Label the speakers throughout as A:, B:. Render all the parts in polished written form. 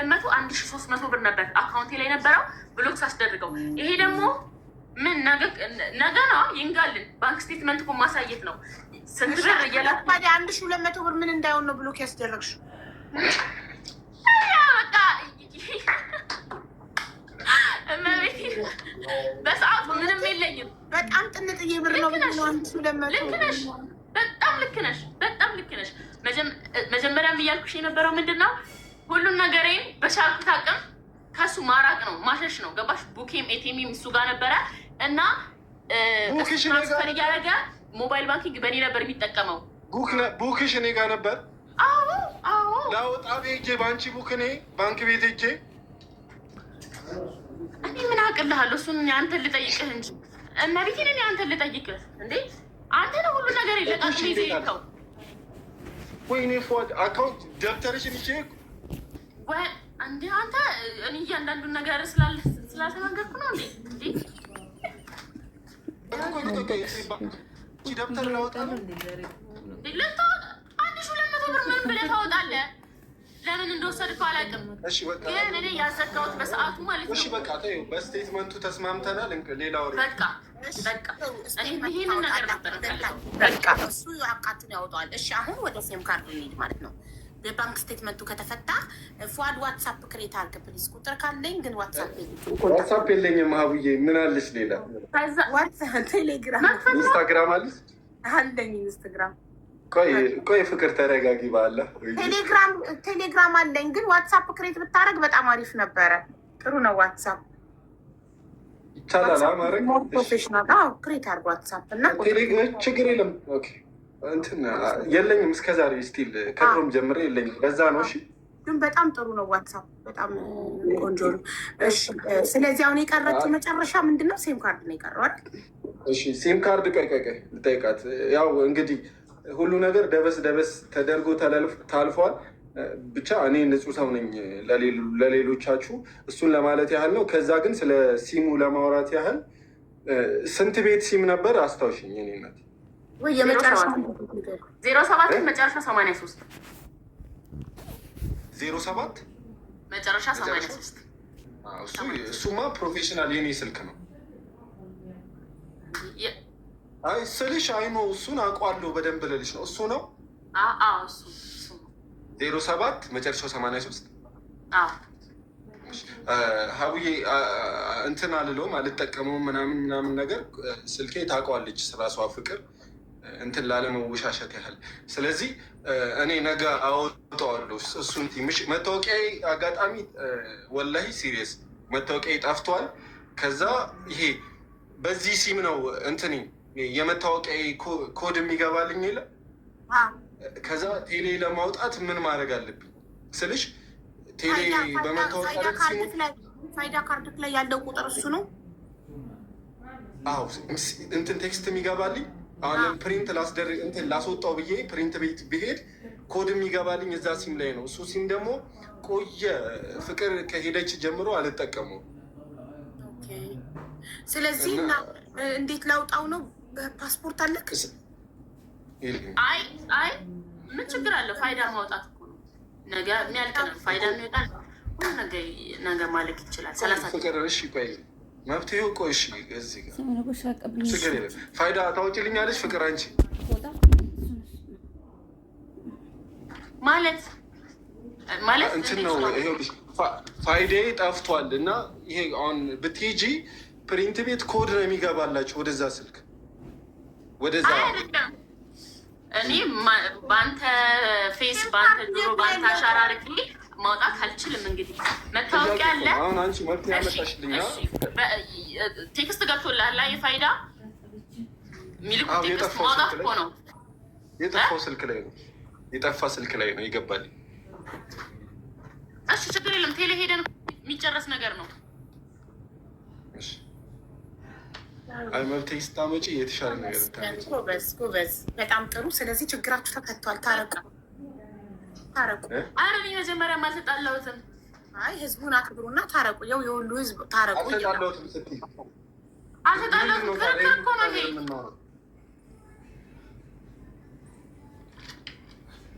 A: 1200 1300 ብር ነበር አካውንቴ ላይ ነበረው ብሎክ ሳስደርገው። ይሄ ደግሞ ምን ነገ ነው ይንጋልን። ባንክ ስቴትመንት እኮ ማሳየት ነው። ስንት ብር እየላክ
B: ታዲያ 1200 ብር ምን እንዳይሆን ነው ብሎክ ያስደረግሽው?
A: በሰዓቱ ምንም የለኝም።
B: በጣም ጥንጥዬ ብር ነው።
A: ልክ ነሽ፣ በጣም ልክ ነሽ፣ በጣም ልክ ነሽ። መጀመሪያም እያልኩሽ የነበረው ምንድን ነው ሁሉም ነገሬን በቻልኩት አቅም ከሱ ማራቅ ነው፣ ማሸሽ ነው። ገባሽ? ቡኬም ኤቲኤም እሱ ጋር ነበረ እና ትራንስፈር እያደረገ ሞባይል ባንኪንግ በእኔ ነበር የሚጠቀመው።
C: ቡክሽ እኔ ጋር ነበር።
A: አዎ አዎ።
C: ላወጣ ሄጄ በአንቺ ቡክ እኔ ባንክ ቤት ሄጄ
A: እኔ ምን አቅልሃለሁ? እሱን አንተን ልጠይቅህ እንጂ እመቤቴን እኔ አንተን ልጠይቅህ እንዴ? አንተ ነው ሁሉ ነገር የለቃቅ ጊዜ ይልከው።
C: ወይኔ ፏድ አካውንት ደብተርሽን ይቼ
A: ወይ እንዴ አንተ እኔ እያንዳንዱን ነገር ስላልተናገርኩ ነው እንዴ?
C: ደብተር ላወጣ ነው
A: ልታወጣ 1200 ብር ምን ብለህ ታወጣለህ? ለምን እንደወሰድከው አላውቅም፣ ግን እኔ ያዘጋሁት በሰዓቱ ማለት ነው።
C: እሺ በቃ ተይው፣ በስቴትመንቱ ተስማምተናል። ሌላ ወሬ
A: በቃ ይሄንን ነገር ነበር
B: በቃ እሱ አቃቱን ያወጣዋል። እሺ አሁን ወደ ሴም ካርድ እንሂድ ማለት ነው። በባንክ ስቴትመንቱ ከተፈታ ፏድ ዋትሳፕ ክሬት አድርግ ፕሊዝ። ቁጥር ካለኝ ግን
C: ዋትሳፕ የለኝም። ሀቡዬ ምን አለሽ ሌላ?
B: ቴሌግራም
C: ኢንስታግራም አለሽ?
B: አለኝ ኢንስታግራም።
C: ቆይ ፍቅር ተረጋጊ። ባለ
B: ቴሌግራም አለኝ ግን ዋትሳፕ ክሬት ብታደርግ በጣም አሪፍ ነበረ። ጥሩ ነው ዋትሳፕ
C: ይቻላል ማድረግ።
B: ፕሮፌሽናል ክሬት አድርግ ዋትሳፕ እና
C: ችግር የለም። ኦኬ እንትን የለኝም እስከዛሬ ስቲል ከድሮም ጀምሬ የለኝም። በዛ ነው። እሺ
B: ግን በጣም ጥሩ ነው ዋትሳፕ፣ በጣም ቆንጆ ነው። እሺ ስለዚህ አሁን የቀረችው መጨረሻ ምንድን ነው? ሴም ካርድ ነው የቀረዋል።
C: እሺ ሴም ካርድ ቆይ ልጠይቃት። ያው እንግዲህ ሁሉ ነገር ደበስ ተደርጎ ታልፏል። ብቻ እኔ ንጹህ ሰው ነኝ ለሌሎቻችሁ፣ እሱን ለማለት ያህል ነው። ከዛ ግን ስለ ሲሙ ለማውራት ያህል ስንት ቤት ሲም ነበር አስታውሽኝ? እኔ ናት
B: ወይ የመጨረሻ
A: 07 መጨረሻ 83
C: 07
A: መጨረሻ 83
C: እሱማ ፕሮፌሽናል የኔ ስልክ ነው። አይ ስልሽ አይኖ እሱን አውቀዋለሁ በደንብ ልልሽ ነው። እሱ ነው
A: እሱ
C: 07 መጨረሻው 83 ሀቡዬ እንትን አልለውም አልጠቀመውም ምናምን ነገር ስልኬ ታውቀዋለች ራሷ ፍቅር እንትን ላለመወሻሸት ያህል። ስለዚህ እኔ ነገ አወጣዋለሁ እሱን ትንሽ መታወቂያዬ አጋጣሚ ወላሂ ሲሪየስ መታወቂያዬ ጠፍቷል። ከዛ ይሄ በዚህ ሲም ነው እንትን የመታወቂያዬ ኮድ የሚገባልኝ የለ። ከዛ ቴሌ ለማውጣት ምን ማድረግ አለብኝ ስልሽ ቴሌ በመታወቂያ
B: ፋይዳ ካርድ ላይ ያለው ቁጥር እሱ ነው።
C: አዎ እንትን ቴክስት የሚገባልኝ አሁን ፕሪንት ላስደርግ እንትን ላስወጣው ብዬ ፕሪንት ቤት ብሄድ ኮድ የሚገባልኝ እዛ ሲም ላይ ነው። እሱ ሲም ደግሞ ቆየ ፍቅር ከሄደች ጀምሮ አልጠቀሙም።
B: ስለዚህ እንዴት ላውጣው ነው? ፓስፖርት አለክ?
A: አይ ምን ችግር አለው? ፋይዳ ማውጣት እኮ ነው። ነገ የሚያልቅ ነው ፋይዳ የሚወጣ ሁሉ ነገ ማለቅ ይችላል። 30
C: ፍቅር እሺ ቆይ መብትሄው ቆይ እሺ እዚህ ጋር ችግር የለም። ፋይዳ ታውጪልኛለሽ ፍቅር አንቺ ማለት እንትን ነው። ይኸውልሽ ፋይዳዬ ጠፍቷል እና ይሄ አሁን ብትሄጂ ፕሪንት ቤት ኮድ ነው የሚገባላችሁ ወደዛ ስልክ ወደዛ።
A: እኔ በአንተ ፌስ በአንተ ጆሮ በአንተ አሻራ አድርጌ ማውጣት አልችልም። እንግዲህ መታወቂያ አለ።
C: አሁን አንቺ መብት ያመጣሽልኛ
A: ቴክስት ገብቶልሃል። የፋይዳ የሚልኩት ቴክስት ማውጣት እኮ ነው።
C: የጠፋው ስልክ ላይ ነው የጠፋ ስልክ ላይ ነው ይገባልኝ።
A: እሺ ችግር የለም። ቴሌ ሄደን የሚጨረስ ነገር ነው።
C: አይ መብት ስታመጪ የተሻለ ነገር ታመጪ።
B: ጎበዝ በጣም ጥሩ። ስለዚህ ችግራችሁ ተፈቷል። ታረቁ።
A: ኧረ እኔ መጀመሪያም አልተጣላሁትም።
B: አይ ህዝቡን አክብሩና ታረቁ። ያው የሁሉ ህዝብ ታረቁ።
C: አልተጣላሁትም ስትይ
A: አልተጣላሁትም። ክርክር እኮ ነው ይሄ።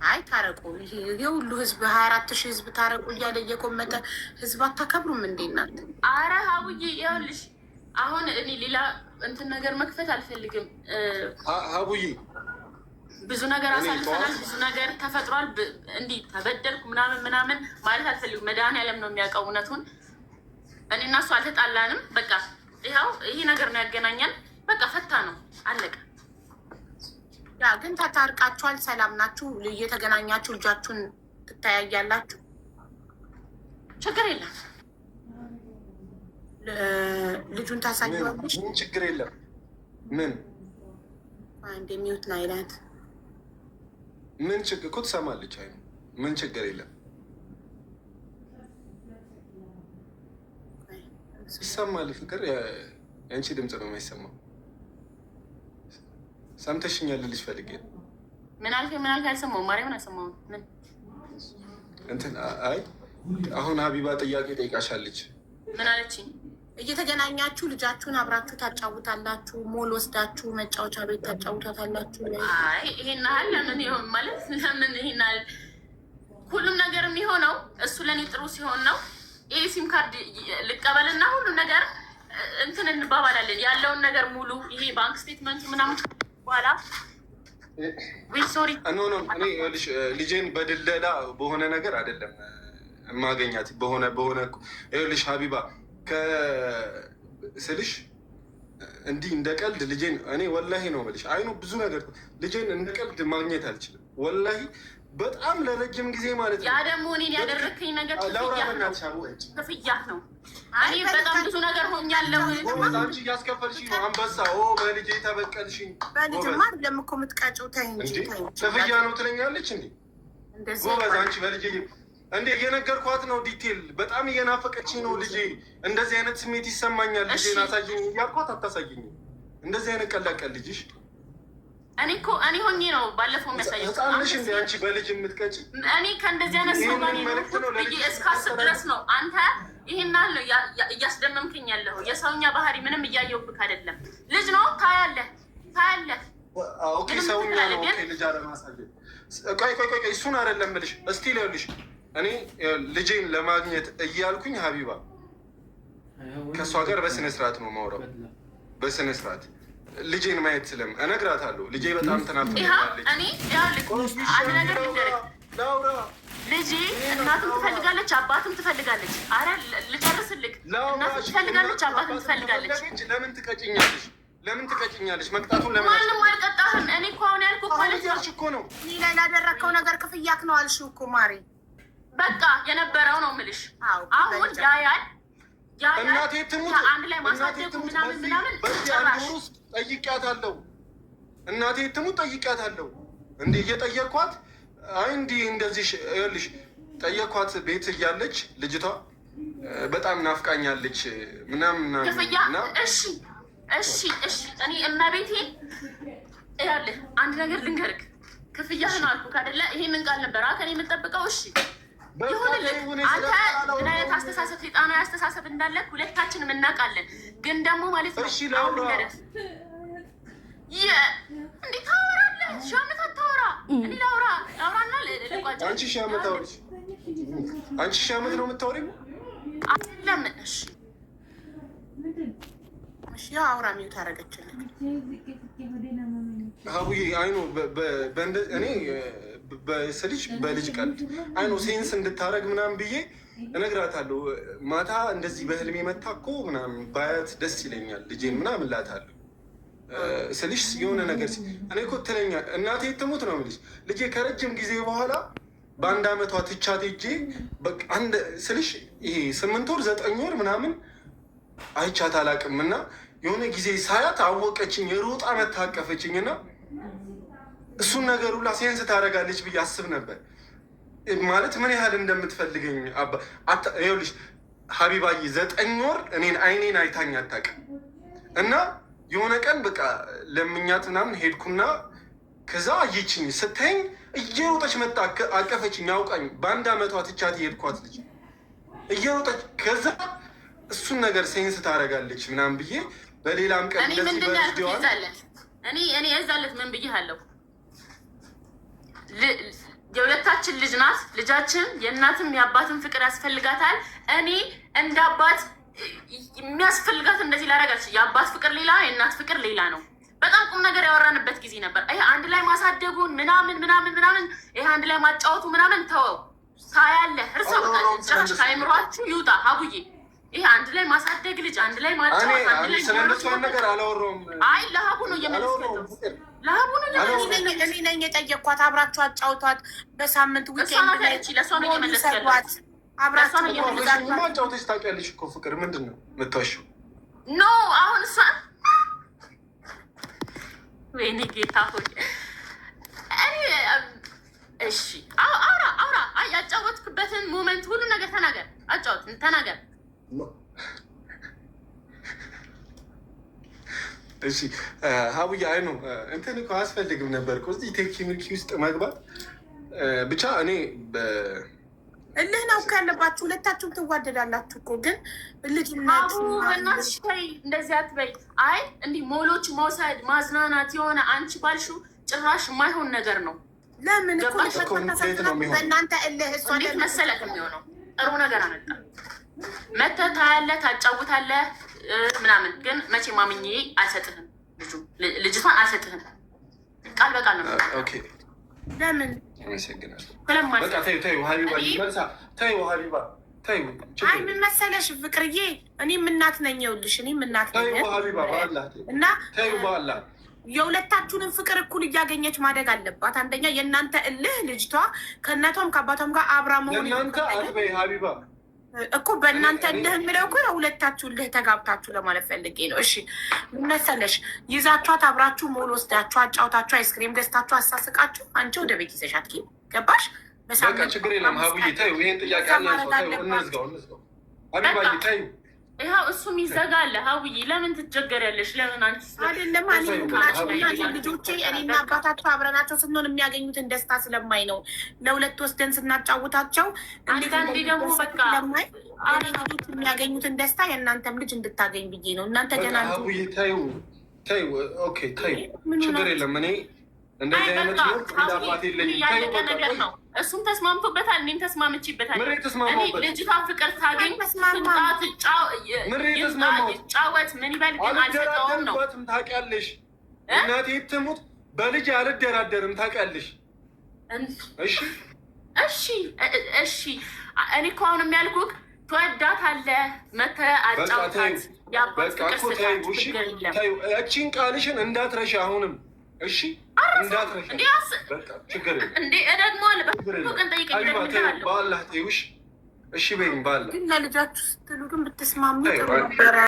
B: አይ ታረቁ። ይሄ ሁሉ ህዝብ 24,000 ህዝብ ታረቁ እያለ እየቆመጠ ህዝብ አታከብሩም እንዴ እናንተ?
A: አረ ሀቡዬ ይኸውልሽ፣ አሁን እኔ ሌላ እንትን ነገር መክፈት አልፈልግም።
C: ሀቡዬ
A: ብዙ ነገር አሳልፈናል፣ ብዙ ነገር ተፈጥሯል። እንዲህ ተበደልኩ ምናምን ምናምን ማለት አልፈልግም። መድኃኒዓለም ነው የሚያውቀው እውነቱን። እኔ እና እሱ አልተጣላንም። በቃ ይኸው ይሄ ነገር ነው ያገናኛል። በቃ ፈታ ነው አለቀ።
B: ያ ግን ተታርቃችኋል፣ ሰላም ናችሁ፣ እየተገናኛችሁ ልጃችሁን ትተያያላችሁ።
A: ችግር የለም።
B: ልጁን ታሳየዋለሽ።
C: ምን ችግር የለም። ምን
B: እንደሚዩት ነው አይነት
C: ምን ችግር እኮ ትሰማለች። አይ ምን ችግር የለም። ይሰማል። ፍቅር የአንቺ ድምፅ ነው የማይሰማው። ሰምተሽኛል ልልሽ ፈልጌ ነው።
A: ምን አልከኝ? ምን አልከኝ? አልሰማሁም። ማርያምን አልሰማሁም። ምን
C: እንትን አይ አሁን ሀቢባ ጥያቄ ጠይቃሻለች።
A: ምን አለችኝ?
B: እየተገናኛችሁ ልጃችሁን አብራችሁ ታጫውታላችሁ፣ ሞል ወስዳችሁ መጫወቻ ቤት ታጫውታታላችሁ።
A: አይ ይሄን ያህል ለምን ይሆን ማለት ለምን ይሄን ያህል ሁሉም ነገር የሚሆነው እሱ ለእኔ ጥሩ ሲሆን ነው። ይሄ ሲም ካርድ ልቀበልና ሁሉም ነገር እንትን እንባባላለን። ያለውን ነገር ሙሉ ይሄ ባንክ ስቴትመንቱ ምናምን በኋላ ሶሪ
C: ኖ እኔ ልጄን በድለላ በሆነ ነገር አይደለም የማገኛት በሆነ ይኸውልሽ ሀቢባ ከስልሽ እንዲህ እንደ ቀልድ ልጄን እኔ ወላሂ ነው የምልሽ። አይኑ ብዙ ነገር ልጄን እንደ ቀልድ ማግኘት አልችልም ወላሂ። በጣም ለረጅም ጊዜ ማለት ነው።
A: ያ ደግሞ እኔን ያደረግከኝ ነገር ክፍያ ነው። እኔ በጣም ብዙ ነገር ሆኛለሁ።
C: አንቺ እያስከፈልሽኝ ነው። አንበሳ በልጄ ተበቀልሽኝ።
B: በልጅማ አይደለም እኮ የምትቀጪው። ተይ እንጂ
C: ክፍያ ነው ትለኛለች እንዴ? ጎበዝ አንቺ በልጄ እንዴ እየነገርኳት ነው ዲቴል። በጣም እየናፈቀችኝ ነው ልጄ። እንደዚህ አይነት ስሜት ይሰማኛል። ልጄን አሳየኝ እያልኳት አታሳየኝ። እንደዚህ አይነት ቀላቀል ልጅሽ
A: እኔ ሆኜ ነው ባለፈው የሚያሳየው።
C: ህፃንሽ እንደ አንቺ በልጅ የምትቀጭ
A: እኔ ከእንደዚህ አይነት ሰው ጋር እስከ 10 ድረስ ነው። አንተ ይሄን አለ እያስደመምክኝ ያለሁ የሰውኛ ባህሪ ምንም እያየሁብክ አይደለም። ልጅ ነው ታያለህ።
C: ኦኬ ሰውኛ ነው። ኦኬ ልጅ አለማሳየት። ቆይ እሱን አይደለም የምልሽ። እስቲ ይኸውልሽ እኔ ልጄን ለማግኘት እያልኩኝ ሀቢባ ከእሷ ጋር በስነ ስርዓት ነው የማወራው። በስነ ስርዓት ልጄን ማየት እነግራታለሁ። ልጄ በጣም ትናፍቀኛለች።
A: ልጄ እናትም ትፈልጋለች፣ አባትም ትፈልጋለች። አረ ልጨርስልክ። እናትም ትፈልጋለች፣ አባትም ትፈልጋለች።
C: ለምን ትቀጭኛለች? መቅጣቱን ለምን?
A: ማንም አልቀጣህም። እኔ እኮ አሁን ያልኩህ ማለት
C: እኮ ነው።
B: እኔ ላይ ላደረግከው ነገር ክፍያክ ነው አልሽው እኮ ማሪ።
A: በቃ የነበረው ነው የምልሽ። አሁን ያያል
C: እናቴ ትሙት
A: አንድ ላይ ማሳደጉ ምናምን
C: በዚህ አንድ ወር ውስጥ ጠይቂያታለሁ። እናቴ ትሙት ጠይቂያታለሁ። እንዲህ እየጠየኳት አይ እንዲህ እንደዚህ ይኸውልሽ ጠየኳት። ቤት እያለች ልጅቷ በጣም ናፍቃኛለች ምናምን
A: ክፍያ። እሺ እኔ እመቤቴ ይኸውልህ አንድ ነገር ልንገርህ። ክፍያህን አልኩህ አይደለ? ይሄንን ቃል ነበር ከእኔ የምጠብቀው። እሺ ይሁንልህ። አንተ ምን አይነት አስተሳሰብ ሴጣናዊ አስተሳሰብ እንዳለ ሁለታችንም እናውቃለን። ግን ደግሞ ማለት ነው አሁን ልንገርህ እንዴት ታወራለህ? ሺህ ዓመት አታወራ። እኔ ላውራና ልቋጭ።
C: አንቺ ሺህ ዓመት አውሪሽ። አንቺ ሺህ ዓመት ነው የምታወሪው?
A: ለምን?
B: እሺ ያው አውራ ሚውት አደረገችልኝ
C: ሀቡዬ። አይኖ እኔ በስልሽ በልጅ ቀልድ አይኖ ሴንስ እንድታረግ ምናምን ብዬ እነግራታለሁ። ማታ እንደዚህ በህልሜ መታ እኮ ምናምን ባያት ደስ ይለኛል ልጄን ምናምን እላታለሁ። ስልሽ የሆነ ነገር እኔ እኮ ትለኛ እናቴ ትሙት ነው የምልሽ። ልጄ ከረጅም ጊዜ በኋላ በአንድ አመቷ ትቻት ሄጄ አንድ ስልሽ ይሄ 8 ወር 9 ወር ምናምን አይቻት አላውቅም። እና የሆነ ጊዜ ሳያት አወቀችኝ። የሮጣ መታቀፈችኝ እና እሱን ነገር ሁላ ሴንስ ታደርጋለች ብዬ አስብ ነበር። ማለት ምን ያህል እንደምትፈልገኝ ይኸውልሽ ሀቢባዬ 9 ወር አይኔን አይታኝ አታውቅም። እና የሆነ ቀን በቃ ለምኛት ምናምን ሄድኩና ከዛ አየችኝ። ስታይኝ እየሮጠች መጣ አቀፈችኝ። ያውቃኝ በአንድ አመቷ ትቻት የሄድኳት ልጅ እየሮጠች ከዛ እሱን ነገር ሴንስ ታደርጋለች ምናምን ብዬ በሌላም ቀን
A: እኔ ምንድን ያልኩት እኔ የዛለት ምን ብዬሃለሁ? የሁለታችን ልጅ ናት። ልጃችን የእናትም የአባትም ፍቅር ያስፈልጋታል። እኔ እንደ አባት የሚያስፈልጋት እንደዚህ ላደርጋች። የአባት ፍቅር ሌላ፣ የእናት ፍቅር ሌላ ነው። በጣም ቁም ነገር ያወራንበት ጊዜ ነበር። ይሄ አንድ ላይ ማሳደጉን ምናምን ምናምን ምናምን ይሄ አንድ ላይ ማጫወቱ ምናምን ተወው። ሳያለ እርሰው ጭራሽ ከአይምሯችሁ ይውጣ። ሀቡዬ ይሄ አንድ ላይ ማሳደግ ልጅ አንድ ላይ ማጫወት አንድ ላይ
C: ስለነሱ ነገር አላወራሁም።
A: አይ ለሀቡ ነው እየመለስከው ለሀቡ ነው
B: እኔ ነኝ የጠየኳት። አብራችሁ አጫውቷት በሳምንት
A: ዊኬንድ ላይ ለሷ ነው እየመለስከው
B: አብራችሁ
C: ማጫወተች ታውቂያለሽ እኮ ፍቅር ምንድን ነው የምትዋሺው?
A: ኖ አሁን እሷ ወይኔ ጌታ ሆይ እኔ እሺ አውራ ያጫወትክበትን ሞመንት ሁሉ ነገር ተናገር። አጫወት ተናገር።
C: እሺ ሀቡዬ አይ ነው እንትን እኮ አያስፈልግም ነበር እኮ እዚህ ቴክኒክ ውስጥ መግባት። ብቻ እኔ
B: እልህ ነው ካለባችሁ ሁለታችሁም ትዋደዳላችሁ እኮ ግን ልጅነት
A: እንደዚህ አትበይ። አይ እንዲህ ሞሎች መውሰድ ማዝናናት የሆነ አንቺ ባልሽው ጭራሽ የማይሆን ነገር ነው።
B: ለምን በእናንተ እልህ እሷ
A: እንዴት መሰለህ የሚሆነው ጥሩ ነገር አመጣ መተህ ታያለህ ታጫውታለህ ምናምን ግን መቼ ማምኜ አልሰጥህም። ልጅቷን አልሰጥህም። ቃል በቃል ነው።
B: ለምን አይ ምን መሰለሽ ፍቅርዬ፣ እኔም እናት ነኝ። ይኸውልሽ እኔም እናት ነኝ እና የሁለታችሁንም ፍቅር እኩል እያገኘች ማደግ አለባት። አንደኛ የእናንተ እልህ ልጅቷ ከእናቷም ከአባቷም ጋር አብራ መሆን እኮ በእናንተ እልህ የምለው እኮ የሁለታችሁ እልህ ተጋብታችሁ ለማለት ፈልጌ ነው። እሺ ምን መሰለሽ ይዛችኋት አብራችሁ ሞል ወስዳችሁ አጫውታችሁ አይስክሪም ገዝታችሁ አሳስቃችሁ አንቺ ወደ ቤት ይዘሻት ገባሽ?
C: በቃ ችግር የለም ሀቡዬ ተይው። ይሄን ጥያቄ እንዝጋው። ሀቢባዬ ተይው።
A: ይኸው እሱም ይዘጋል። ሀቡዬ ለምን ትቸገሪያለሽ? ለምን አንቺ
B: አይደለም ልጆቼ እኔና አባታቸው አብረናቸው ስንሆን የሚያገኙትን ደስታ ስለማይ ነው። ለሁለት ወስደን ስናጫውታቸው
A: አንዳንዴ ደግሞ በቃ
B: ስለማይ ልጆች የሚያገኙትን ደስታ የእናንተም ልጅ እንድታገኝ ብዬ ነው። እናንተ ገና
C: ሀቡዬ ተይው ተይው። ኦኬ ተይው፣ ችግር የለም። እኔ እንደዚህ አይነት አባት
A: ያለቀ ነገር ነው። እሱም ተስማምቶበታል፣ እኔም ተስማምቼበታል። እኔ ልጅቷን ፍቅር ታገኝ ጫወት ምን ይበል ግን አልሰጠውም ነው።
C: ታውቂያለሽ፣ እናቴ ትሙት በልጅ አልደራደርም። ታውቂያለሽ። እሺ እሺ
A: እሺ። እኔ እኮ አሁን የሚያልኩህ ትወዳታለህ፣ መተህ አጫውታት። የአባት ፍቅር
C: እቺን ቃልሽን እንዳትረሺ አሁንም። እሺ እንዳትረሺ። ችግር
A: እንዴ ደግሞ አለ በቀን ጠይቀኝ
C: በአላህ ተይውሽ። እሺ በይኝ በአላህ።
B: ግን ለልጃችሁ ስትሉ ግን ብትስማሙ ጥሩ ነበረ።